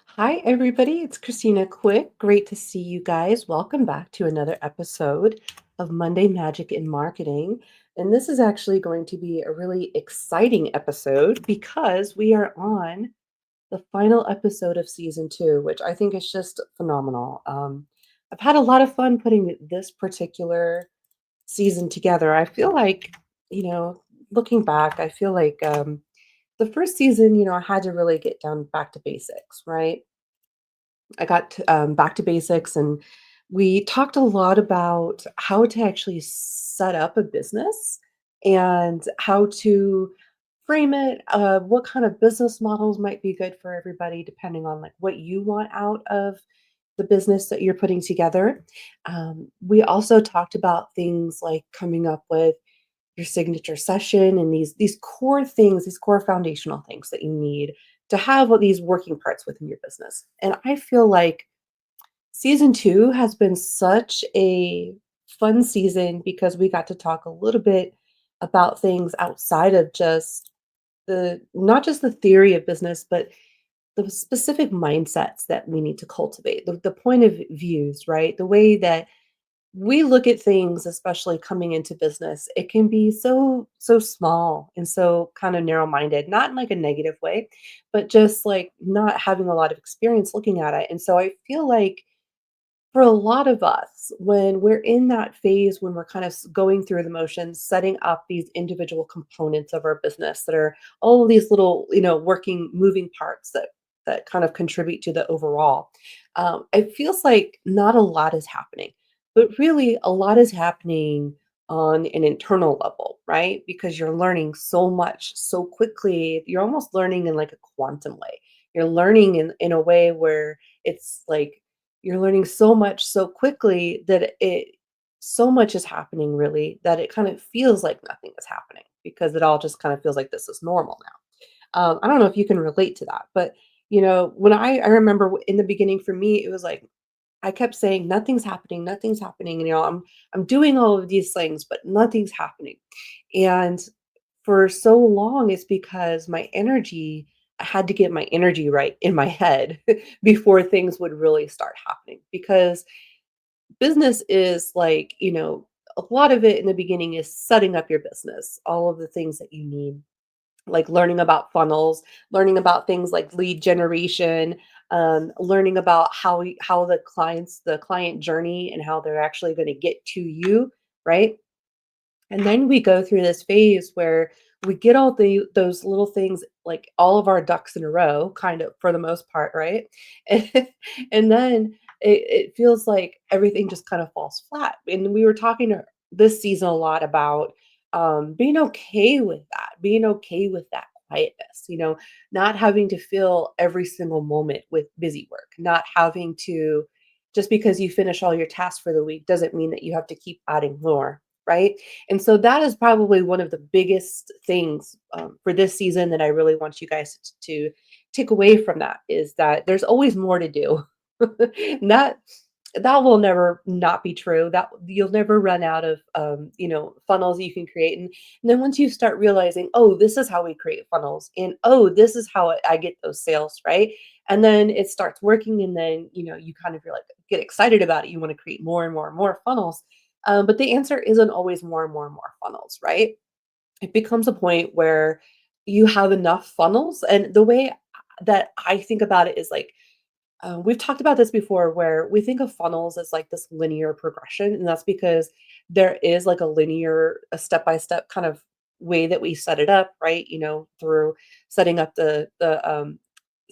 Hi, everybody. It's Christina Quick. Great to see you guys. Welcome back to another episode of Monday Magic in Marketing. And this is actually going to be a really exciting episode because we are on the final episode of season two, which I think is just phenomenal. I've had a lot of fun putting this particular season together. I feel like, you know, looking back, I feel like the first season, I had to really get down back to basics, right? I got back to basics, and we talked a lot about how to actually set up a business and how to frame it, what kind of business models might be good for everybody, depending on like what you want out of the business that you're putting together. We also talked about things like coming up with your signature session and these core things, these core foundational things that you need to have what these working parts within your business. And I feel like season 2 has been such a fun season because we got to talk a little bit about things outside of just the not just the theory of business, but the specific mindsets that we need to cultivate, the point of views, right? The way that we look at things, especially coming into business, it can be so small and so kind of narrow-minded, not in like a negative way, but just like not having a lot of experience looking at it. And so I feel like for a lot of us, when we're in that phase, when we're kind of going through the motions, setting up these individual components of our business that are all of these little, working, moving parts that kind of contribute to the overall, it feels like not a lot is happening, but really a lot is happening on an internal level, right? Because you're learning so much so quickly. You're almost learning in like a quantum way. You're learning in a way where it's like you're learning so much so quickly that it so much is happening really that it kind of feels like nothing is happening because it all just kind of feels like this is normal now. I don't know if you can relate to that, but when I remember in the beginning for me, it was like I kept saying nothing's happening. And, I'm doing all of these things, but nothing's happening. And for so long, it's because I had to get my energy right in my head before things would really start happening. Because business is like, a lot of it in the beginning is setting up your business, all of the things that you need, like learning about funnels, learning about things like lead generation, learning about how the client journey and how they're actually going to get to you, right? And then we go through this phase where we get all those little things, like all of our ducks in a row, kind of for the most part, right? And, and then it feels like everything just kind of falls flat. And we were talking this season a lot about being okay with that, being okay with that quietness, not having to fill every single moment with busy work, not having to, just because you finish all your tasks for the week doesn't mean that you have to keep adding more, right? And so that is probably one of the biggest things for this season that I really want you guys to take away from that is that there's always more to do. And that will never not be true. That you'll never run out of funnels you can create. And then once you start realizing, oh, this is how we create funnels, and oh, this is how I get those sales, right? And then it starts working, and then you kind of, you're like, get excited about it. You want to create more and more and more funnels. But the answer isn't always more and more and more funnels, right? It becomes a point where you have enough funnels. And the way that I think about it is like, we've talked about this before, where we think of funnels as like this linear progression. And that's because there is like a step by step kind of way that we set it up, right? Through setting up the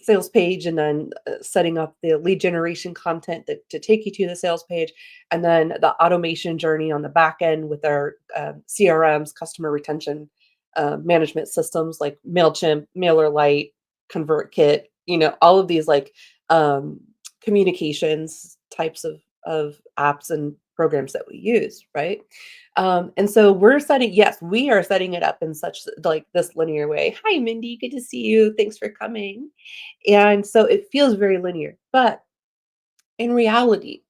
sales page, and then setting up the lead generation content to take you to the sales page, and then the automation journey on the back end with our CRMs, customer retention management systems like MailChimp, MailerLite, ConvertKit, all of these like um, communications types of apps and programs that we use, right? And so we are setting it up in such like this linear way. Hi, Mindy, good to see you. Thanks for coming. And so it feels very linear. But in reality,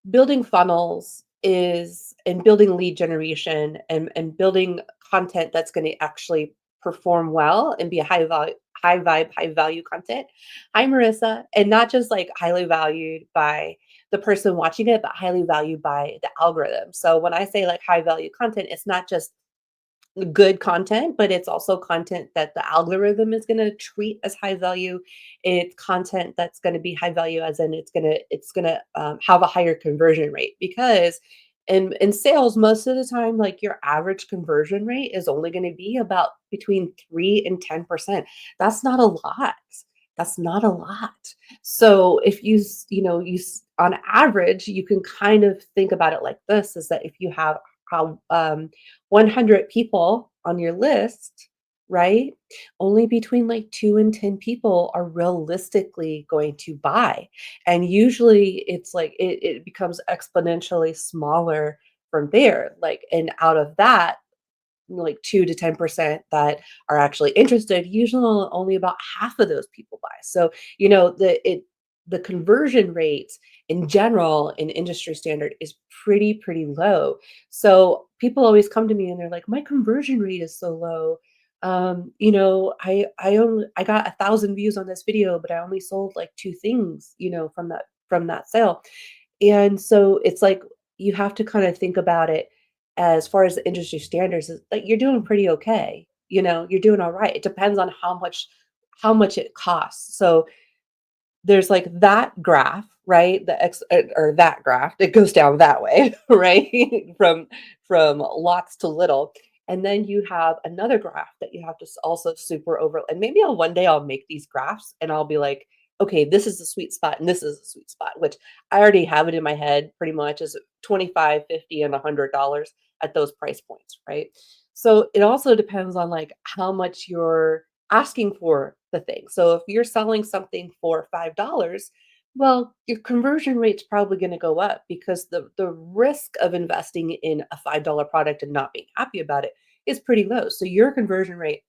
building funnels is and building lead generation and building content that's going to actually perform well and be high vibe, high value content. Hi, Marissa. And not just like highly valued by the person watching it, but highly valued by the algorithm. So when I say like high value content, it's not just good content, but it's also content that the algorithm is going to treat as high value. It's content that's going to be high value, as in it's going to have a higher conversion rate, because in sales, most of the time, like your average conversion rate is only going to be about between 3 and 10%. That's not a lot. That's not a lot. So if on average, you can kind of think about it like this: is that if you have how 100 people on your list, right? Only between like 2 and 10 people are realistically going to buy. And usually it's like it becomes exponentially smaller from there. Like, and out of that, like 2 to 10% that are actually interested, usually only about half of those people buy. So, the conversion rate in general in industry standard is pretty low. So people always come to me and they're like, my conversion rate is so low. I got 1,000 views on this video, but I only sold like two things, from that sale. And so it's like you have to kind of think about it as far as the industry standards is like you're doing pretty okay. You're doing all right. It depends on how much it costs. So there's like that graph, right? Or that graph, it goes down that way, right? From lots to little. And then you have another graph that you have to also super over. And maybe one day I'll make these graphs and I'll be like, okay, this is the sweet spot and this is the sweet spot, which I already have it in my head pretty much as 25, 50, and $100 at those price points, right? So it also depends on like how much you're asking for the thing. So if you're selling something for $5, well, your conversion rate's probably going to go up because the risk of investing in a $5 product and not being happy about it is pretty low. So your conversion rate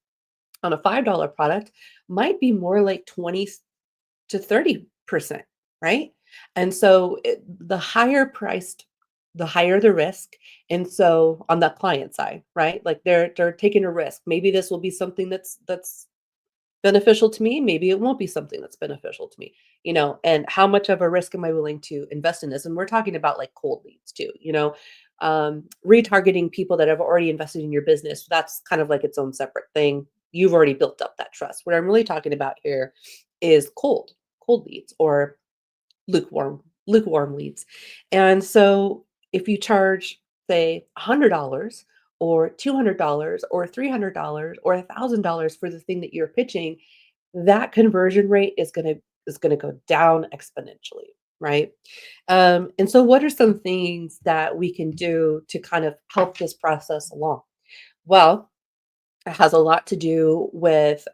on a $5 product might be more like 20 to 30%, right? And so the higher priced, the higher the risk. And so on the client side, right? Like they're taking a risk. Maybe this will be something that's beneficial to me. Maybe it won't be something that's beneficial to me, and how much of a risk am I willing to invest in this? And we're talking about like cold leads too, retargeting people that have already invested in your business. That's kind of like its own separate thing. You've already built up that trust. What I'm really talking about here is cold leads, or lukewarm leads. And so if you charge, say, $100 or $200 or $300 or $1,000 for the thing that you're pitching, that conversion rate is going to go down exponentially, right? And so what are some things that we can do to kind of help this process along? Well, it has a lot to do with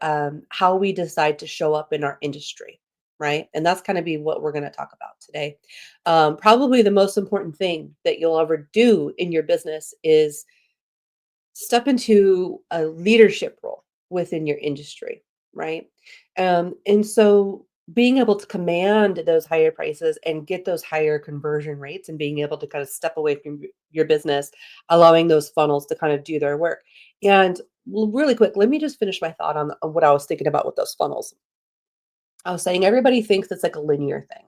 how we decide to show up in our industry, right? And that's kind of be what we're going to talk about today. Probably the most important thing that you'll ever do in your business is step into a leadership role within your industry, right? And so being able to command those higher prices and get those higher conversion rates and being able to kind of step away from your business, allowing those funnels to kind of do their work. And really quick, let me just finish my thought on what I was thinking about with those funnels. I was saying everybody thinks it's like a linear thing.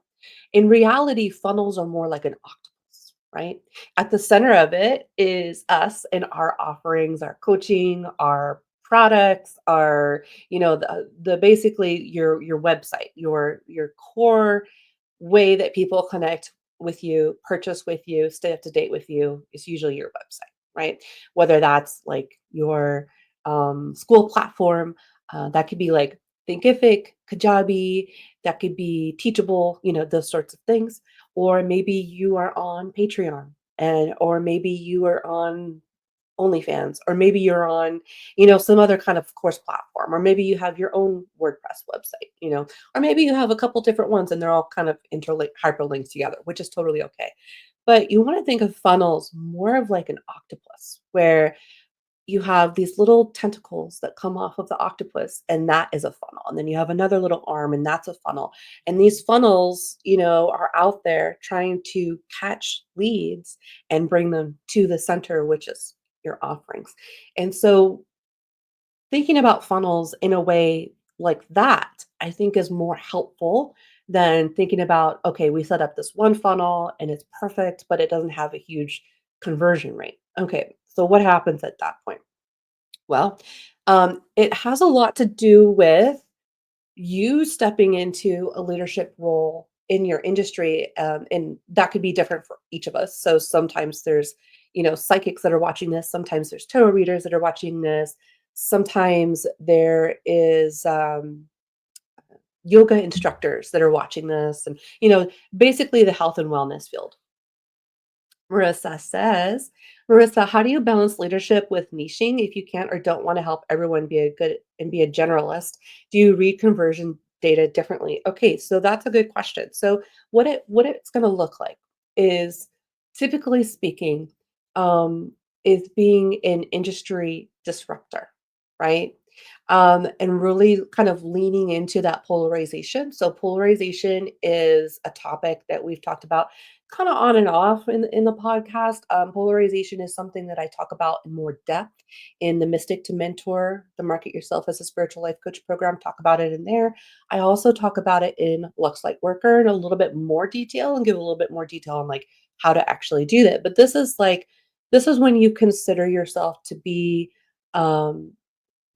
In reality, funnels are more like an octopus, right? At the center of it is us and our offerings, our coaching, our products, our, the basically your website, your core way that people connect with you, purchase with you, stay up to date with you is usually your website, right? Whether that's like your school platform, that could be like Thinkific, Kajabi, that could be Teachable, those sorts of things. Or maybe you are on Patreon, or maybe you are on OnlyFans, or maybe you're on, some other kind of course platform, or maybe you have your own WordPress website, or maybe you have a couple different ones and they're all kind of interlinked, hyperlinked together, which is totally okay. But you want to think of funnels more of like an octopus, where you have these little tentacles that come off of the octopus, and that is a funnel. And then you have another little arm, and that's a funnel. And these funnels, are out there trying to catch leads and bring them to the center, which is your offerings. And so thinking about funnels in a way like that, I think is more helpful than thinking about, okay, we set up this one funnel and it's perfect, but it doesn't have a huge conversion rate. Okay, so what happens at that point? Well, it has a lot to do with you stepping into a leadership role in your industry, and that could be different for each of us. So sometimes there's, psychics that are watching this. Sometimes there's tarot readers that are watching this. Sometimes there is yoga instructors that are watching this, and basically the health and wellness field. Marissa says, Marissa, how do you balance leadership with niching if you can't or don't want to help everyone be a good and be a generalist? Do you read conversion data differently? Okay, so that's a good question. So what it's going to look like is, typically speaking, um, is being an industry disruptor, right? And really kind of leaning into that polarization. So polarization is a topic that we've talked about kind of on and off in the podcast. Polarization is something that I talk about in more depth in the Mystic to Mentor, the Market Yourself as a Spiritual Life Coach program. Talk about it in there. I also talk about it in Lux Light Worker in a little bit more detail and give a little bit more detail on like how to actually do that. But this is when you consider yourself to be um,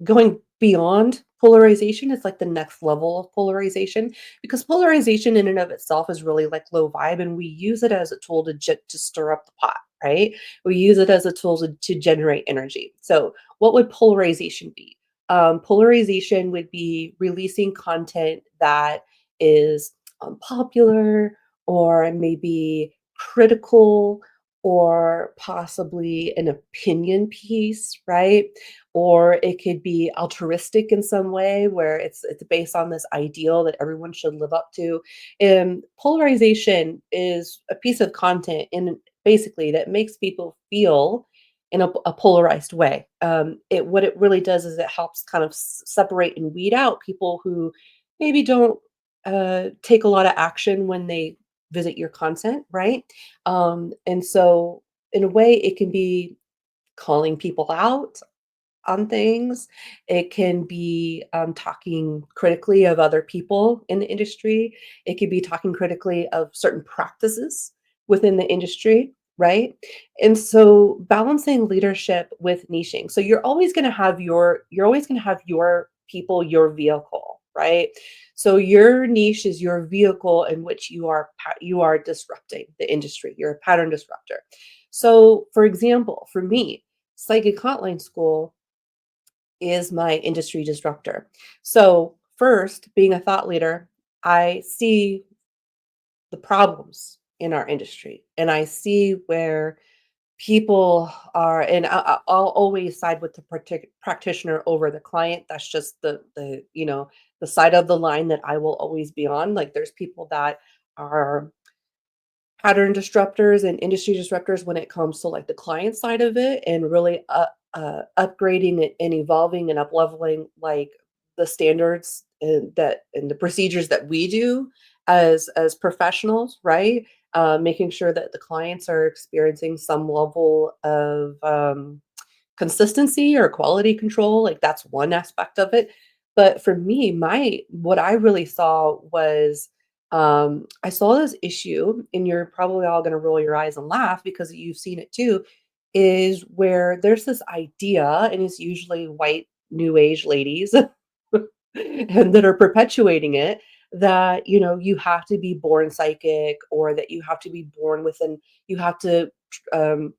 going beyond polarization. Is like the next level of polarization, because polarization in and of itself is really like low vibe, and we use it as a tool to stir up the pot, right? We use it as a tool to generate energy. So what would polarization be? Polarization would be releasing content that is unpopular, or maybe critical, or possibly an opinion piece, right? Or it could be altruistic in some way where it's based on this ideal that everyone should live up to. And polarization is a piece of content in basically that makes people feel in a polarized way. It what it really does is it helps kind of separate and weed out people who maybe don't take a lot of action when they visit your content, right? And so in a way, it can be calling people out on things. It can be talking critically of other people in the industry. It could be talking critically of certain practices within the industry, right? And so balancing leadership with niching. So you're always going to have your people, your vehicle, right? So your niche is your vehicle in which you are disrupting the industry. You're a pattern disruptor. So, for example, for me, Psychic Hotline School is my industry disruptor. So, first, being a thought leader, I see the problems in our industry and I see where people are, and I'll always side with the practitioner over the client. That's just the side of the line that I will always be on. Like, there's people that are pattern disruptors and industry disruptors when it comes to like the client side of it, and really upgrading it and evolving and up leveling like the standards and the procedures that we do as professionals, right? Making sure that the clients are experiencing some level of consistency or quality control. Like, that's one aspect of it. But for me, my what I really saw was, I saw this issue, and you're probably all going to roll your eyes and laugh because you've seen it too, is where there's this idea, and it's usually white new age ladies and that are perpetuating it, that you have to be born psychic, or that you have to be born within, you have to um,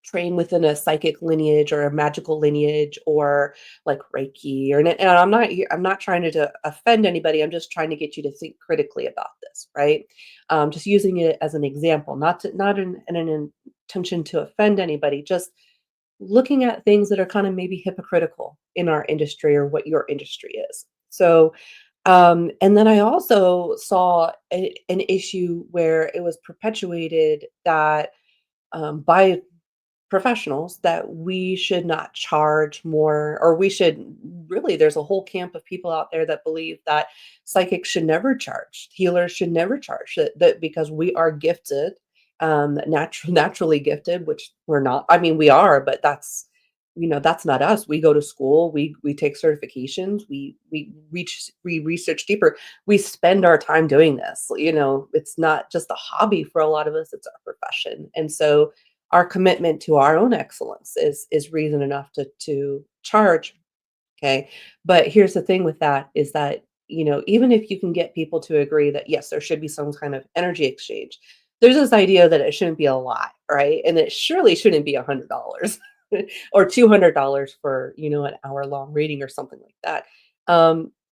train within a psychic lineage or a magical lineage, or like Reiki, and I'm not trying to offend anybody. I'm just trying to get you to think critically about this, right? Just using it as an example, not in an intention to offend anybody, just looking at things that are kind of maybe hypocritical in our industry or what your industry is. So, and then I also saw an issue where it was perpetuated that by professionals, that we should not charge more, or we should really, there's a whole camp of people out there that believe that psychics should never charge, healers should never charge, that because we are gifted, naturally gifted, which we're not. I mean, we are, but that's not us. We go to school, we take certifications, we research deeper. We spend our time doing this. It's not just a hobby for a lot of us, it's our profession. And so our commitment to our own excellence is reason enough to charge. Okay. But here's the thing with that is that, even if you can get people to agree that, yes, there should be some kind of energy exchange, there's this idea that it shouldn't be a lot, right? And it surely shouldn't be $100 or $200 for, an hour long reading or something like that.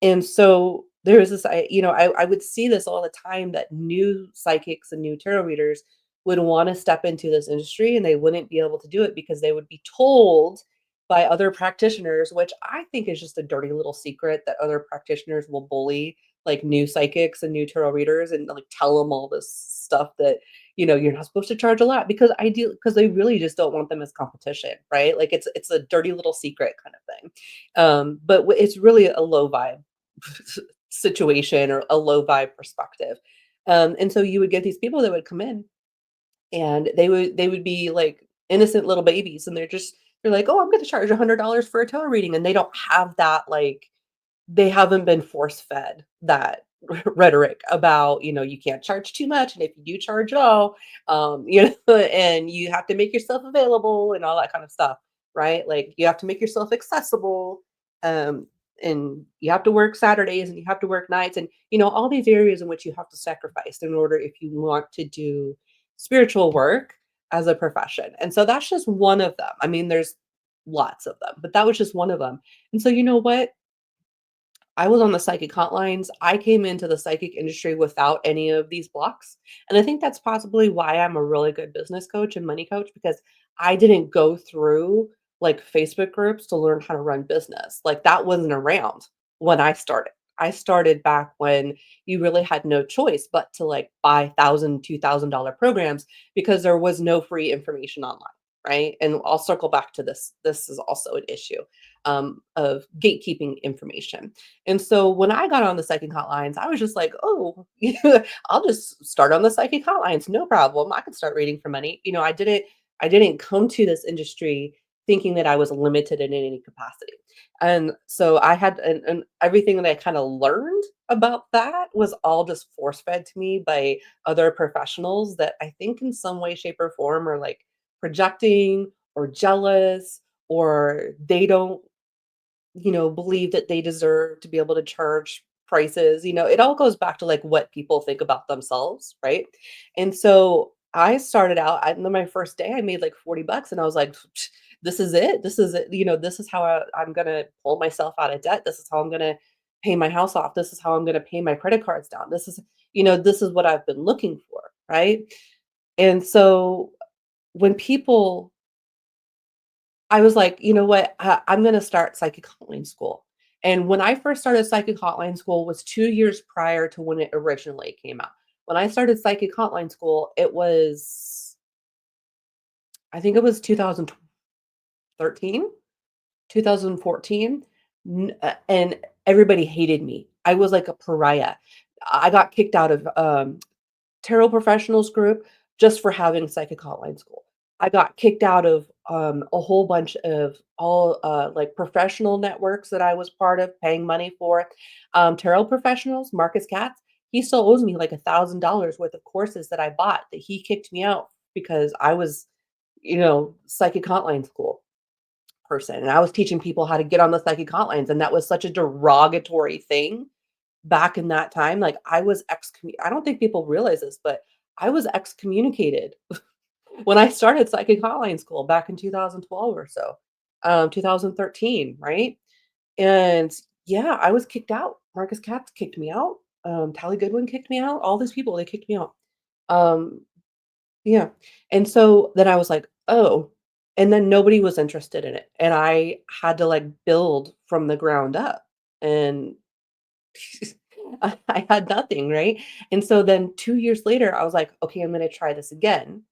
And so there's this, I would see this all the time that new psychics and new tarot readers would want to step into this industry and they wouldn't be able to do it because they would be told by other practitioners, which I think is just a dirty little secret that other practitioners will bully like new psychics and new tarot readers and like tell them all this stuff that you're not supposed to charge a lot because they really just don't want them as competition, right? Like it's a dirty little secret kind of thing. But it's really a low vibe situation or a low vibe perspective. And so you would get these people that would come in and they would be like innocent little babies and they're like, "Oh, I'm going to charge $100 for a tarot reading." And they don't have that they haven't been force fed that rhetoric about, you can't charge too much. And if you do charge at all, and you have to make yourself available and all that kind of stuff, right? Like you have to make yourself accessible. Um, and you have to work Saturdays and you have to work nights and, all these areas in which you have to sacrifice in order if you want to do spiritual work as a profession. And so that's just one of them. I mean, there's lots of them, but that was just one of them. And so you know what? I was on the psychic hotlines. I came into the psychic industry without any of these blocks. And I think that's possibly why I'm a really good business coach and money coach because I didn't go through like Facebook groups to learn how to run business. Like that wasn't around when I started. I started back when you really had no choice but to like buy $1,000, $2,000 programs because there was no free information online. Right. And I'll circle back to this. This is also an issue of gatekeeping information. And so when I got on the psychic hotlines, I was just like, oh, I'll just start on the psychic hotlines. No problem. I can start reading for money. I didn't come to this industry thinking that I was limited in any capacity. And so I had and everything that I kind of learned about that was all just force fed to me by other professionals that I think in some way, shape, or form are like projecting or jealous or they don't believe that they deserve to be able to charge prices. It all goes back to like what people think about themselves, right? And so I started out, my first day, I made like 40 bucks and I was like, this is it. This is it. This is how I'm going to pull myself out of debt. This is how I'm going to pay my house off. This is how I'm going to pay my credit cards down. This is what I've been looking for. Right. And so when people I was like, "You know what? I'm gonna start psychic hotline school." And when I first started psychic hotline school was 2 years prior to when it originally came out. When I started psychic hotline school, it was I think it was 2013, 2014, and everybody hated me. I was like a pariah. I got kicked out of, tarot professionals group just for having psychic hotline school. I got kicked out of a whole bunch of all like professional networks that I was part of, paying money for. Tarot professionals, Marcus Katz, he still owes me like $1,000 worth of courses that I bought that he kicked me out because I was, psychic hotline school person, and I was teaching people how to get on the psychic hotlines, and that was such a derogatory thing back in that time. Like I was I don't think people realize this, but I was excommunicated when I started psychic hotline school back in 2012 or so, 2013, right? And yeah, I was kicked out. Marcus Katz kicked me out. Tally Goodwin kicked me out. All these people, they kicked me out. Um, yeah. And so then I was like, oh, and then nobody was interested in it. And I had to like build from the ground up. And I had nothing, right? And so then 2 years later, I was like, okay, I'm gonna try this again.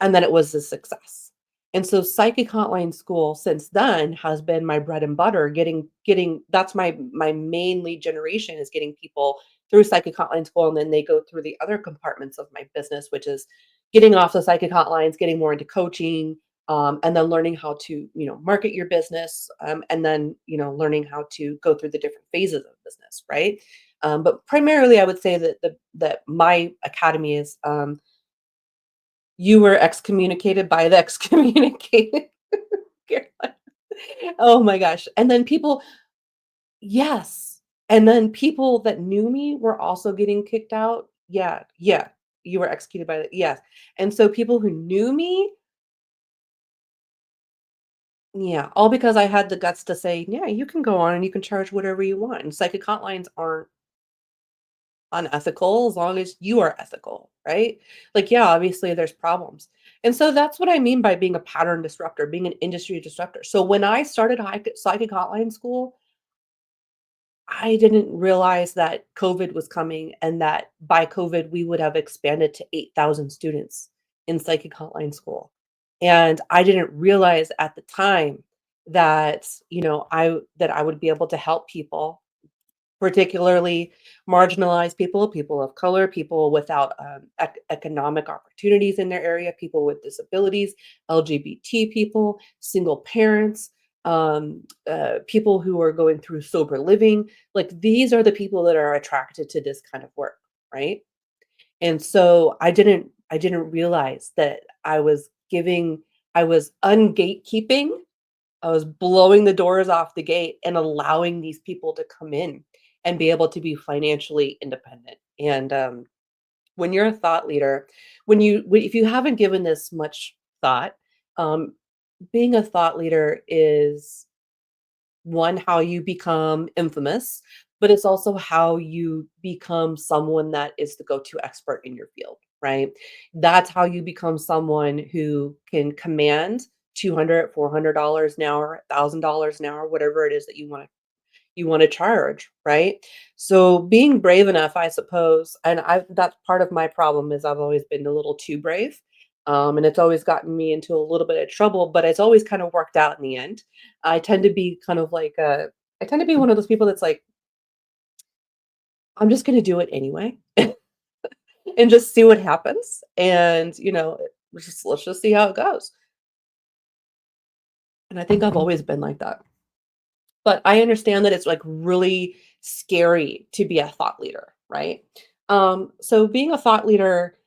And then it was a success. And so psychic hotline school since then has been my bread and butter, getting that's my main lead generation is getting people through psychic hotline school and then they go through the other compartments of my business, which is getting off the psychic hotlines, getting more into coaching, and then learning how to, market your business, and then, learning how to go through the different phases of business, right? But primarily, I would say that my academy is, you were excommunicated by the excommunicated. Caroline. Oh my gosh! And then people, yes, and then people that knew me were also getting kicked out. Yeah, yeah, you were executed by the, yes, and so people who knew me, yeah, all because I had the guts to say, "Yeah, you can go on and you can charge whatever you want." And psychic hotlines aren't unethical as long as you are ethical, right? Like, yeah, obviously there's problems. And so that's what I mean by being a pattern disruptor, being an industry disruptor. So when I started psychic hotline school, I didn't realize that COVID was coming and that by COVID we would have expanded to 8,000 students in psychic hotline school. And I didn't realize at the time that, I would be able to help people, particularly marginalized people, people of color, people without economic opportunities in their area, people with disabilities, LGBT people, single parents, people who are going through sober living. Like these are the people that are attracted to this kind of work, right? And so I didn't realize that I was ungatekeeping. I was blowing the doors off the gate and allowing these people to come in and be able to be financially independent. And when you're a thought leader, if you haven't given this much thought, um, being a thought leader is one, how you become infamous, but it's also how you become someone that is the go-to expert in your field, right? That's how you become someone who can command 200, $400 an hour, $1,000 an hour, whatever it is that you want to charge, right? So being brave enough, I suppose, and that's part of my problem is I've always been a little too brave. And it's always gotten me into a little bit of trouble, but it's always kind of worked out in the end. I tend to be kind of like I tend to be one of those people that's like, I'm just going to do it anyway and just see what happens. And, let's just see how it goes. And I think I've always been like that. But I understand that it's, like, really scary to be a thought leader, right? So being a thought leader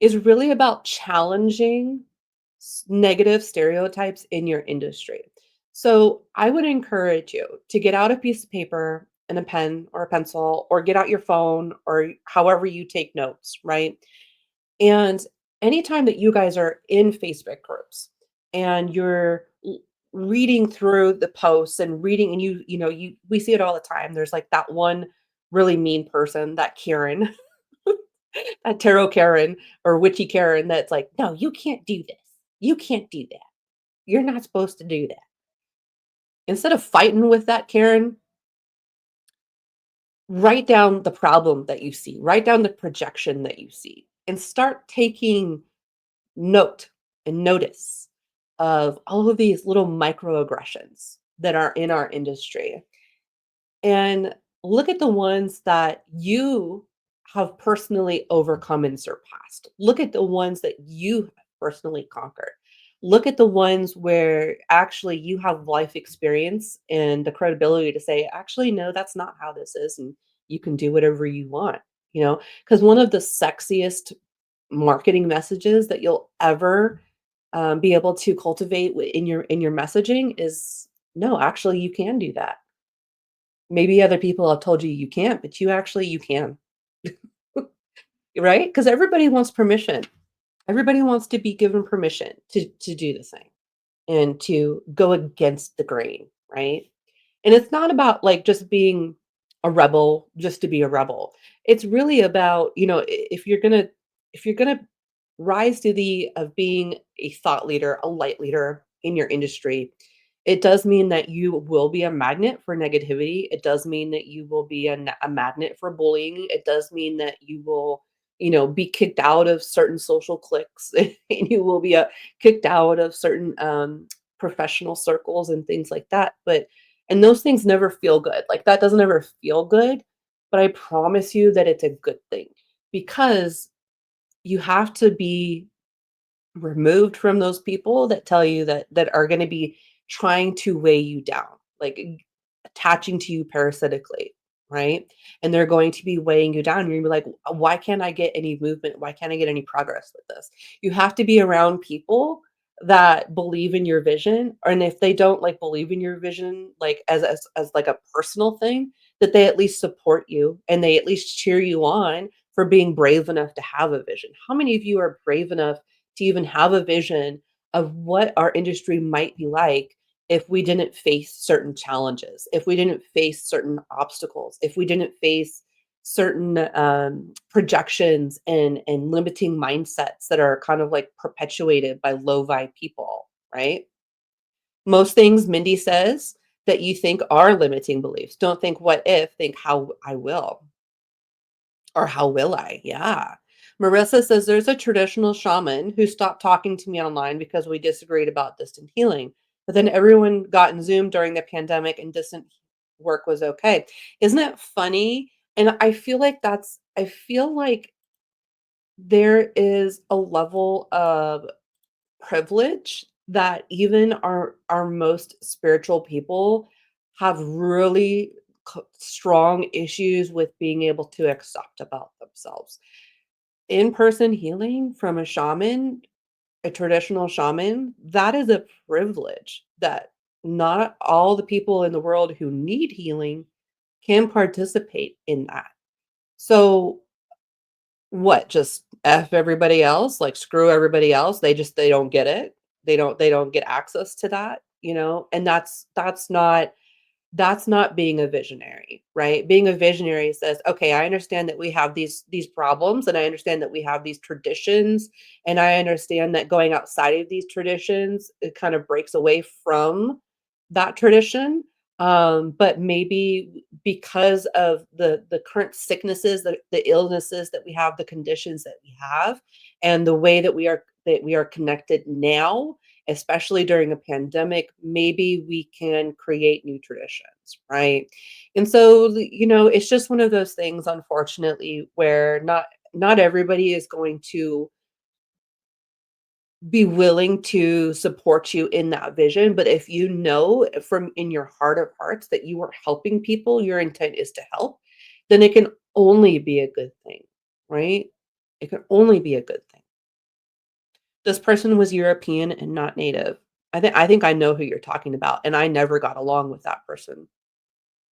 is really about challenging negative stereotypes in your industry. So I would encourage you to get out a piece of paper and a pen or a pencil, or get out your phone, or however you take notes, right? And anytime that you guys are in Facebook groups and you're reading through the posts and reading, and we see it all the time. There's like that one really mean person, that Karen, that tarot Karen or witchy Karen that's like, no, you can't do this. You can't do that. You're not supposed to do that. Instead of fighting with that Karen, write down the problem that you see, write down the projection that you see, and start taking note and notice of all of these little microaggressions that are in our industry, and look at the ones that you have personally overcome and surpassed. Look at the ones that you have personally conquered. Look at the ones where actually you have life experience and the credibility to say, actually, no, that's not how this is. And you can do whatever you want, because one of the sexiest marketing messages that you'll ever be able to cultivate in your messaging is, no, actually, you can do that. Maybe other people have told you you can't, but you can, right? Because everybody wants permission. Everybody wants to be given permission to do the thing and to go against the grain, right? And it's not about like just being a rebel just to be a rebel. It's really about, if you're gonna rise to the of being a thought leader, a light leader in your industry, it does mean that you will be a magnet for negativity. It does mean that you will be a magnet for bullying. It does mean that you will, be kicked out of certain social cliques and you will be kicked out of certain professional circles and things like that. And those things never feel good. Like that doesn't ever feel good. But I promise you that it's a good thing because you have to be removed from those people that tell you that are going to be trying to weigh you down, like attaching to you parasitically, right? And they're going to be weighing you down. You're going to be like, why can't I get any movement? Why can't I get any progress with this? You have to be around people that believe in your vision. And if they don't like believe in your vision, like as like a personal thing, that they at least support you and they at least cheer you on for being brave enough to have a vision. How many of you are brave enough to even have a vision of what our industry might be like if we didn't face certain challenges, if we didn't face certain obstacles, if we didn't face certain projections and limiting mindsets that are kind of like perpetuated by low vibe people, right? Most things Mindy says that you think are limiting beliefs. Don't think what if, think how I will. Or how will I? Yeah. Marissa says there's a traditional shaman who stopped talking to me online because we disagreed about distant healing. But then everyone got in Zoom during the pandemic and distant work was okay. Isn't it funny? And I feel like there is a level of privilege that even our most spiritual people have really strong issues with being able to accept about themselves. In-person healing from a shaman, a traditional shaman, that is a privilege that not all the people in the world who need healing can participate in that. So what, just F everybody else, like, screw everybody else, they don't get it. They don't get access to that, you know? And that's not being a visionary, right? Being a visionary says, "Okay, I understand that we have these problems, and I understand that we have these traditions, and I understand that going outside of these traditions, it kind of breaks away from that tradition. But maybe because of the current sicknesses, the illnesses that we have, the conditions that we have, and the way that we are connected now, especially during a pandemic, maybe we can create new traditions, right? And so, it's just one of those things, unfortunately, where not everybody is going to be willing to support you in that vision. But if you know from in your heart of hearts that you are helping people, your intent is to help, then it can only be a good thing, right? It can only be a good thing. This person was European and not native. I think I know who you're talking about, and I never got along with that person.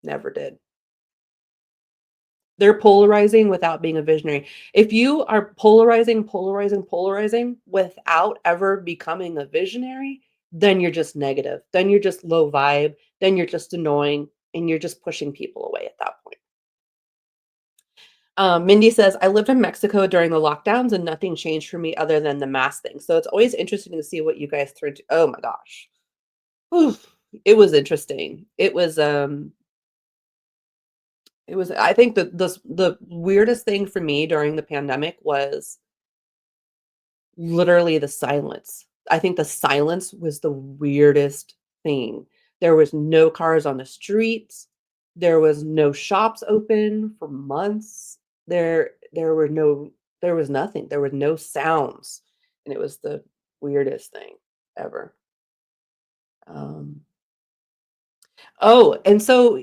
Never did. They're polarizing without being a visionary. If you are polarizing, polarizing, polarizing without ever becoming a visionary, then you're just negative. Then you're just low vibe. Then you're just annoying and you're just pushing people away at that point. Mindy says, I lived in Mexico during the lockdowns and nothing changed for me other than the mask thing. So it's always interesting to see what you guys threw to. Oh my gosh. Oof. It was interesting. It was I think the weirdest thing for me during the pandemic was literally the silence. I think the silence was the weirdest thing. There was no cars on the streets. There was no shops open for months. There was nothing. There were no sounds. And it was the weirdest thing ever. Um, oh, and so,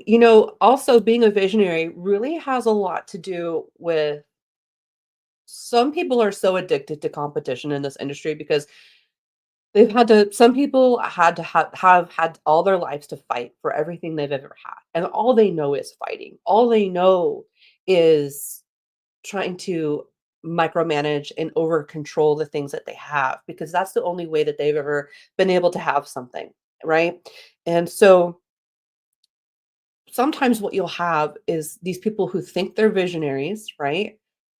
also being a visionary really has a lot to do with some people are so addicted to competition in this industry because some people had to have had all their lives to fight for everything they've ever had. And all they know is fighting. All they know is trying to micromanage and over control the things that they have because that's the only way that they've ever been able to have something, right? And so sometimes what you'll have is these people who think they're visionaries, right?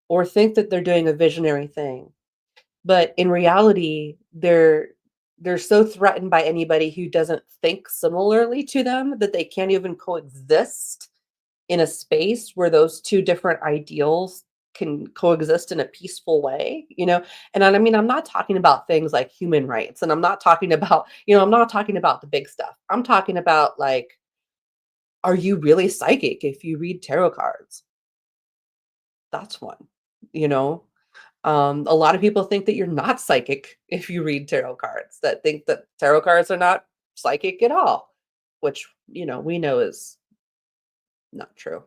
Or think that they're doing a visionary thing. But in reality, they're so threatened by anybody who doesn't think similarly to them that they can't even coexist in a space where those two different ideals can coexist in a peaceful way, And I mean, I'm not talking about things like human rights, and I'm not talking about, I'm not talking about the big stuff. I'm talking about like, are you really psychic if you read tarot cards? That's one, you know? A lot of people think that you're not psychic if you read tarot cards, that think that tarot cards are not psychic at all, which, we know is not true.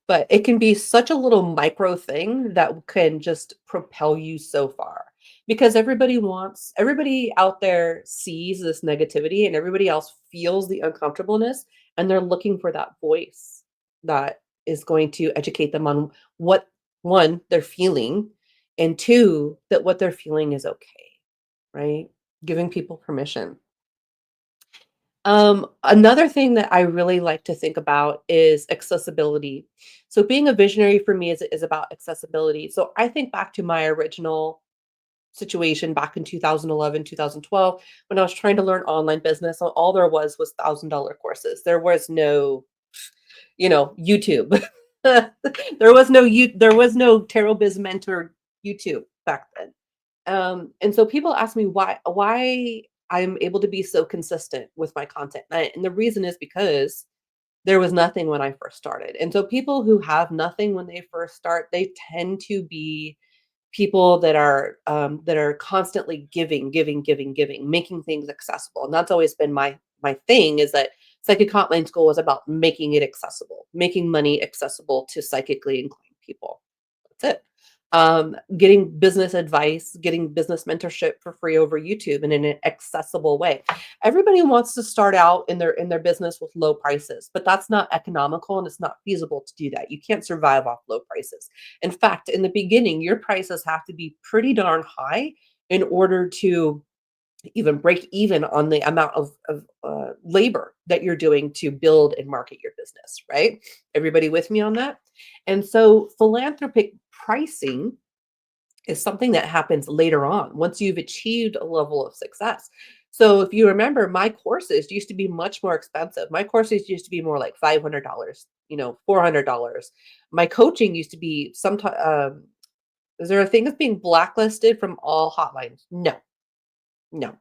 But it can be such a little micro thing that can just propel you so far. Because everybody out there sees this negativity and everybody else feels the uncomfortableness and they're looking for that voice that is going to educate them on what one they're feeling and two that what they're feeling is okay, right? Giving people permission. Another thing that I really like to think about is accessibility. So being a visionary for me is about accessibility. So I think back to my original situation back in 2011, 2012, when I was trying to learn online business. So all there was $1,000 courses. There was no, YouTube. There was no Tarot Biz Mentor YouTube back then. And so people ask me why I'm able to be so consistent with my content. And the reason is because there was nothing when I first started. And so people who have nothing when they first start, they tend to be people that are constantly giving, making things accessible. And that's always been my thing is that Psychic Hotline School was about making it accessible, making money accessible to psychically inclined people. That's it. Getting business advice, getting business mentorship for free over YouTube in an accessible way. Everybody wants to start out in their business with low prices, but that's not economical and it's not feasible to do that. You can't survive off low prices. In fact, in the beginning, your prices have to be pretty darn high in order to even break even on the amount of labor that you're doing to build and market your business, right? Everybody with me on that? And so philanthropic pricing is something that happens later on once you've achieved a level of success. So if you remember, my courses used to be much more expensive. My courses used to be more like $500, $400. My coaching used to be sometimes. Is there a thing of being blacklisted from all hotlines? No, no.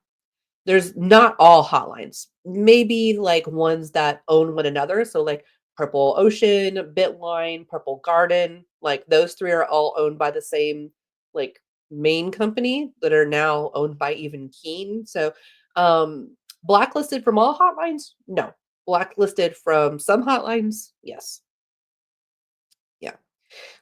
There's not all hotlines. Maybe like ones that own one another. So like Purple Ocean, Bitline, Purple Garden, like those three are all owned by the same like main company that are now owned by even Keen. So blacklisted from all hotlines? No. Blacklisted from some hotlines? Yes. Yeah.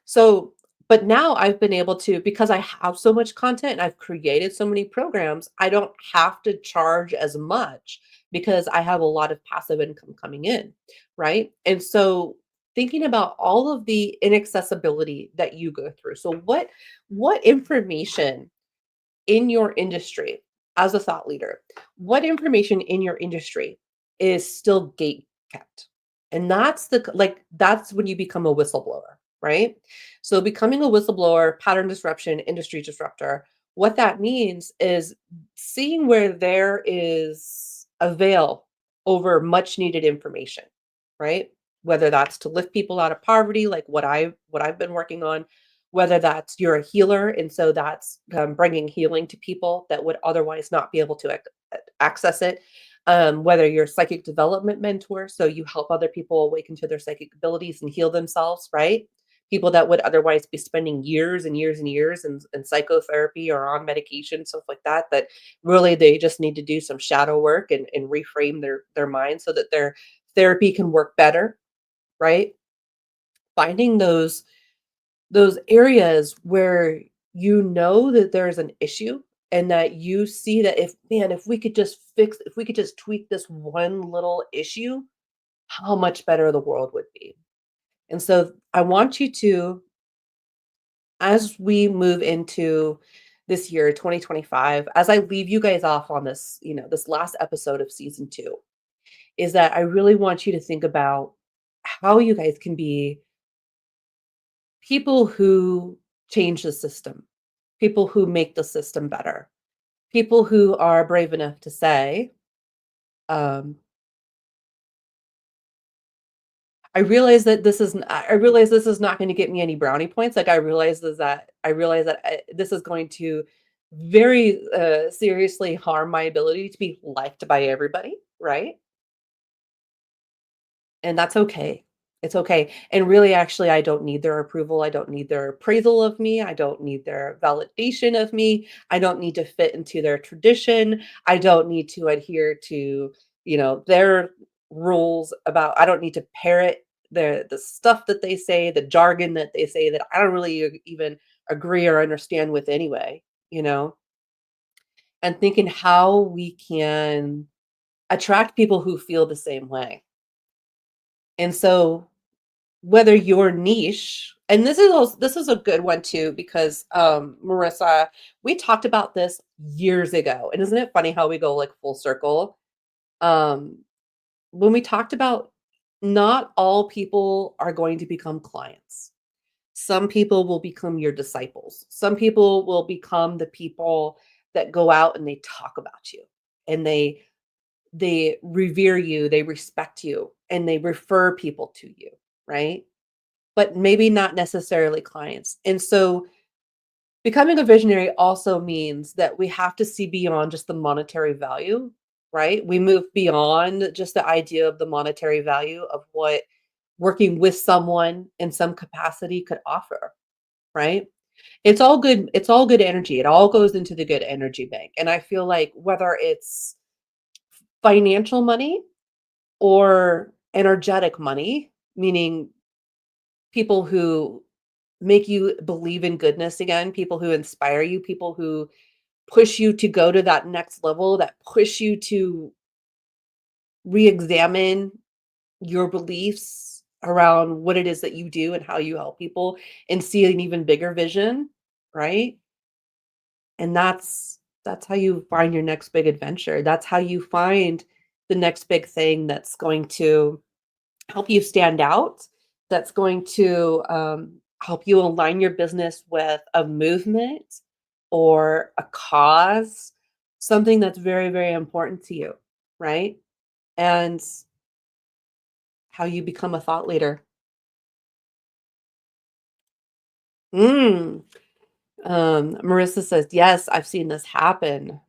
So, but now I've been able to, because I have so much content and I've created so many programs, I don't have to charge as much because I have a lot of passive income coming in, right? And so thinking about all of the inaccessibility that you go through. So what information in your industry as a thought leader, what information in your industry is still gate kept? And that's when you become a whistleblower, right? So becoming a whistleblower, pattern disruption, industry disruptor, what that means is seeing where there is a veil over much needed information, right? Whether that's to lift people out of poverty, like what I've been working on, whether that's you're a healer and so that's bringing healing to people that would otherwise not be able to access it, whether you're a psychic development mentor so you help other people awaken to their psychic abilities and heal themselves, right? People that would otherwise be spending years and years and years in psychotherapy or on medication, stuff like that, that really they just need to do some shadow work and reframe their mind so that their therapy can work better, right? Finding those areas where you know that there's an issue and that you see that if we could just if we could just tweak this one little issue, how much better the world would be. And so I want you to, as we move into this year, 2025, as I leave you guys off on this, this last episode of season 2, is that I really want you to think about how you guys can be people who change the system, people who make the system better, people who are brave enough to say, um, I realize this is not going to get me any brownie points. Like I realize that this is going to very seriously harm my ability to be liked by everybody, right? And that's okay. It's okay. And really, actually, I don't need their approval. I don't need their appraisal of me. I don't need their validation of me. I don't need to fit into their tradition. I don't need to adhere to, their rules about, I don't need to parrot the stuff that they say, the jargon that they say that I don't really even agree or understand with anyway, you know? And thinking how we can attract people who feel the same way. And so whether your niche, and this is a good one too, because Marissa, we talked about this years ago. And isn't it funny how we go like full circle? Um, when we talked about not all people are going to become clients. Some people will become your disciples. Some people will become the people that go out and they talk about you and they revere you, they respect you, and they refer people to you, right? But maybe not necessarily clients. And so becoming a visionary also means that we have to see beyond just the monetary value, right? We move beyond just the idea of the monetary value of what working with someone in some capacity could offer, right? It's all good energy. It all goes into the good energy bank. And I feel like whether it's financial money or energetic money, meaning people who make you believe in goodness again, people who inspire you, people who push you to go to that next level, that push you to re-examine your beliefs around what it is that you do and how you help people and see an even bigger vision, right? And that's how you find your next big adventure. That's how you find the next big thing that's going to help you stand out, that's going to help you align your business with a movement or a cause, something that's very, very important to you, right? And how you become a thought leader. Mm. Marissa says, yes, I've seen this happen.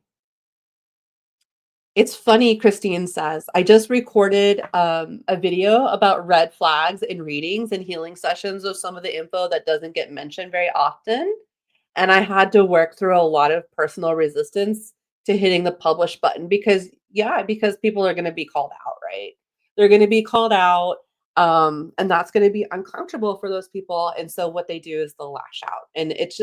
It's funny, Christine says, I just recorded a video about red flags in readings and healing sessions of some of the info that doesn't get mentioned very often. And I had to work through a lot of personal resistance to hitting the publish button because, yeah, because people are going to be called out, right? They're going to be called out. And that's going to be uncomfortable for those people. And so what they do is they'll lash out. And it's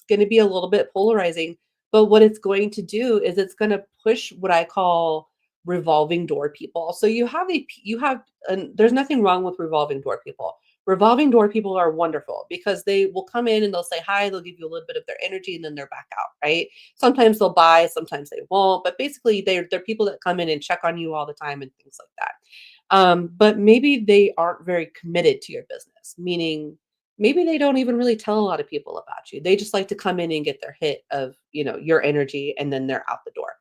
going to be a little bit polarizing. But what it's going to do is it's going to push what I call revolving door people. So and there's nothing wrong with revolving door people. Revolving door people are wonderful because they will come in and they'll say hi, they'll give you a little bit of their energy and then they're back out, right? Sometimes they'll buy, sometimes they won't, but basically they're people that come in and check on you all the time and things like that. But maybe they aren't very committed to your business, meaning maybe they don't even really tell a lot of people about you. They just like to come in and get their hit of, your energy and then they're out the door.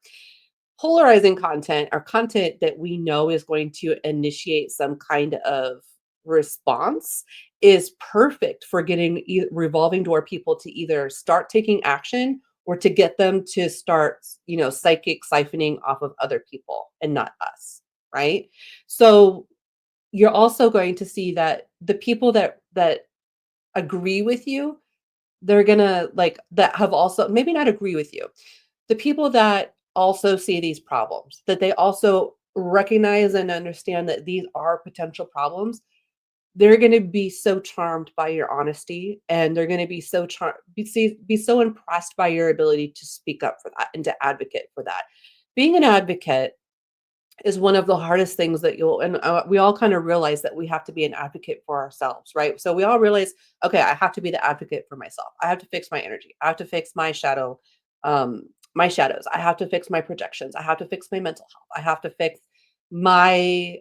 Polarizing content or content that we know is going to initiate some kind of response is perfect for getting revolving door people to either start taking action or to get them to start, psychic siphoning off of other people and not us, right? So you're also going to see that the people that agree with you, they're gonna like that have also maybe not agree with you. The people that also see these problems, that they also recognize and understand that these are potential problems, they're gonna be so charmed by your honesty, and they're gonna be so be so impressed by your ability to speak up for that and to advocate for that. Being an advocate is one of the hardest things that we all kind of realize that we have to be an advocate for ourselves, right? So we all realize, okay, I have to be the advocate for myself. I have to fix my energy. I have to fix um, my shadows. I have to fix my projections. I have to fix my mental health. I have to fix my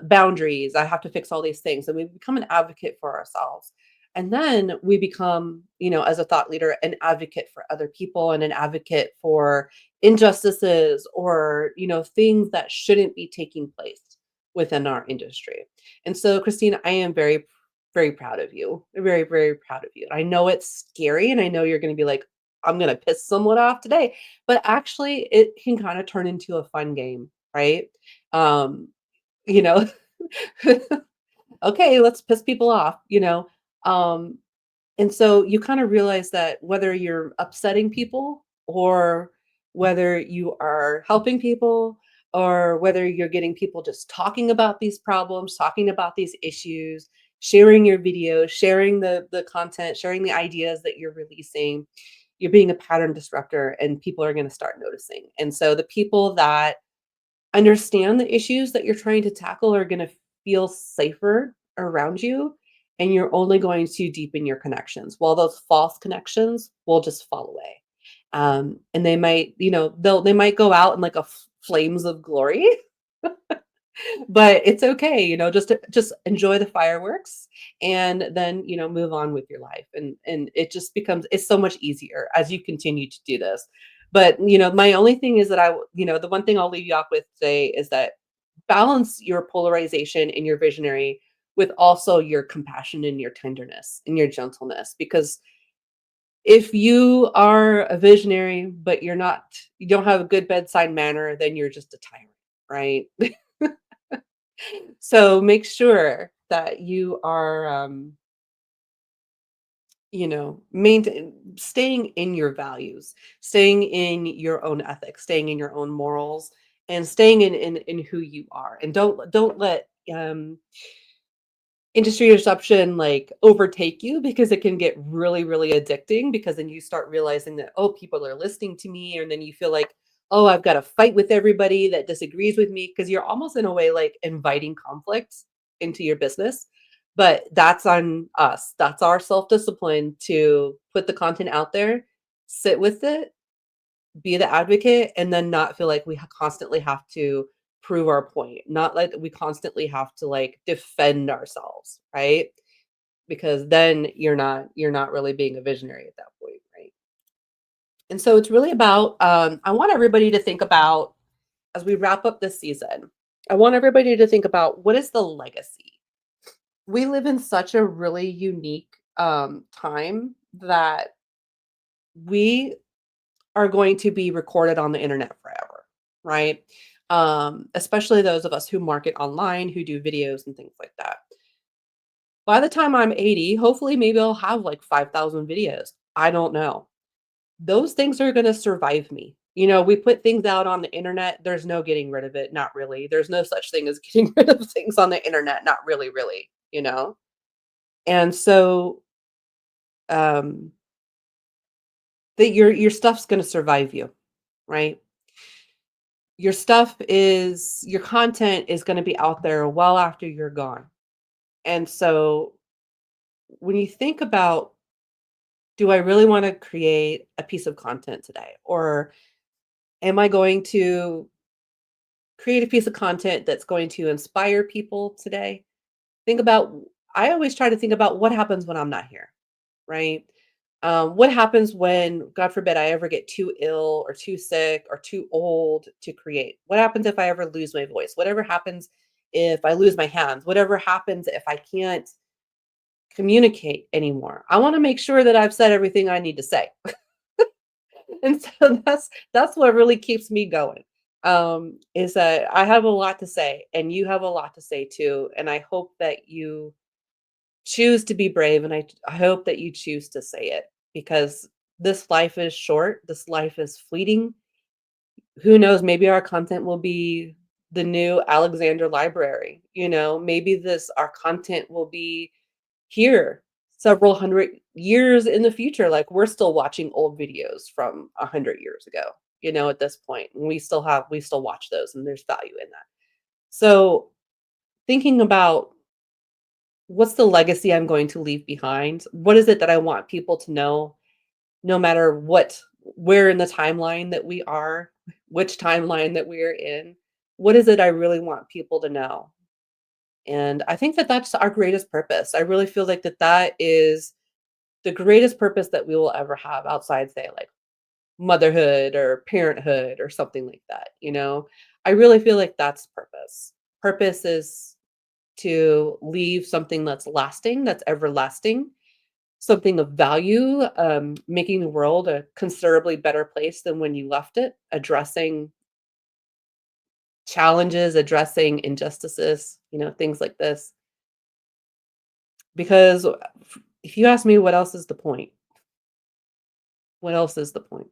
boundaries. I have to fix all these things. And we become an advocate for ourselves. And then we become, as a thought leader, an advocate for other people and an advocate for injustices or things that shouldn't be taking place within our industry. And so Christine, I am very, very proud of you, very, very proud of you. I know it's scary and I know you're going to be like, I'm going to piss someone off today, but actually it can kind of turn into a fun game, right? um you know Okay, let's piss people off. Um, and so you kind of realize that whether you're upsetting people or whether you are helping people or whether you're getting people just talking about these problems, talking about these issues, sharing your videos, sharing the content, sharing the ideas that you're releasing, you're being a pattern disruptor and people are going to start noticing. And so the people that understand the issues that you're trying to tackle are going to feel safer around you, and you're only going to deepen your connections, while those false connections will just fall away. And they might, they might go out in like flames of glory, but it's okay, just enjoy the fireworks and then, move on with your life. And it just becomes it's so much easier as you continue to do this. But, my only thing is that the one thing I'll leave you off with today is that balance your polarization and your visionary with also your compassion and your tenderness and your gentleness, because if you are a visionary but you don't have a good bedside manner, then you're just a tyrant, right? So make sure that you are, staying in your values, staying in your own ethics, staying in your own morals, and staying in who you are. And don't let industry disruption like overtake you, because it can get really really addicting, because then you start realizing that, oh, people are listening to me, and then you feel like, oh, I've got to fight with everybody that disagrees with me, because you're almost in a way like inviting conflict into your business. But that's on us, that's our self-discipline to put the content out there, sit with it, be the advocate, and then not feel like we constantly have to prove our point, not like we constantly have to like defend ourselves, right? Because then you're not really being a visionary at that point, right? And so it's really about, I want everybody to think about, as we wrap up this season, I want everybody to think about, what is the legacy? We live in such a really unique time that we are going to be recorded on the internet forever, right? Especially those of us who market online, who do videos and things like that. By the time I'm 80, hopefully maybe I'll have like 5,000 videos. I don't know. Those things are going to survive me. We put things out on the internet. There's no getting rid of it. Not really. There's no such thing as getting rid of things on the internet. Not really, really. And so um that your stuff's going to survive you, right? Your content is going to be out there well after you're gone. And so when you think about, do I really want to create a piece of content today? Or am I going to create a piece of content that's going to inspire people today? Think about, I always try to think about what happens when I'm not here, right? What happens when, God forbid, I ever get too ill or too sick or too old to create? What happens if I ever lose my voice? Whatever happens if I lose my hands? Whatever happens if I can't communicate anymore? I want to make sure that I've said everything I need to say. And so that's what really keeps me going. Is that I have a lot to say and you have a lot to say too. And I hope that you choose to be brave, and I hope that you choose to say it, because this life is short, this life is fleeting. Who knows, maybe our content will be the new Alexander Library, maybe this our content will be here several hundred years in the future, like we're still watching old videos from 100 years ago, at this point, and we still watch those, and there's value in that. So thinking about, what's the legacy I'm going to leave behind? What is it that I want people to know, no matter where in the timeline that we are, which timeline that we're in? What is it I really want people to know? And I think that that's our greatest purpose. I really feel like that is the greatest purpose that we will ever have, outside, say, like motherhood or parenthood or something like that. I really feel like that's purpose. Purpose is to leave something that's lasting, that's everlasting, something of value, making the world a considerably better place than when you left it, addressing challenges, addressing injustices, things like this. Because if you ask me, what else is the point? What else is the point?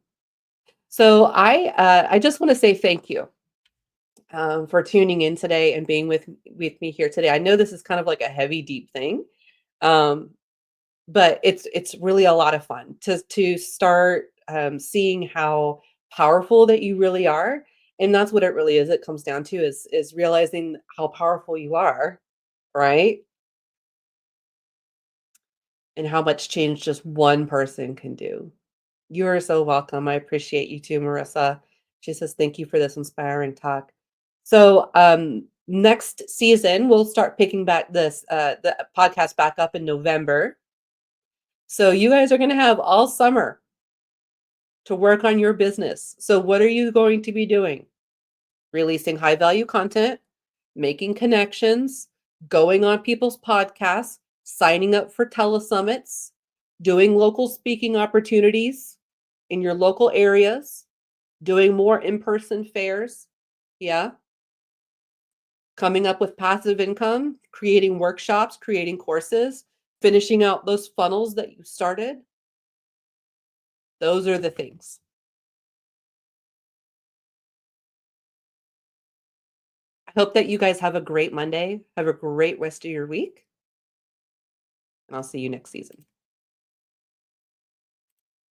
So I just want to say thank you for tuning in today and being with me here today. I know this is kind of like a heavy, deep thing, um, but it's really a lot of fun to start seeing how powerful that you really are, and that's what it really is. It comes down to is realizing how powerful you are, right? And how much change just one person can do. You're so welcome. I appreciate you too, Marissa. She says, thank you for this inspiring talk. So next season, we'll start picking back the podcast back up in November. So you guys are going to have all summer to work on your business. So what are you going to be doing? Releasing high value content, making connections, going on people's podcasts, signing up for telesummits, doing local speaking opportunities in your local areas, doing more in-person fairs. Yeah. Coming up with passive income, creating workshops, creating courses, finishing out those funnels that you started. Those are the things. I hope that you guys have a great Monday. Have a great rest of your week, and I'll see you next season.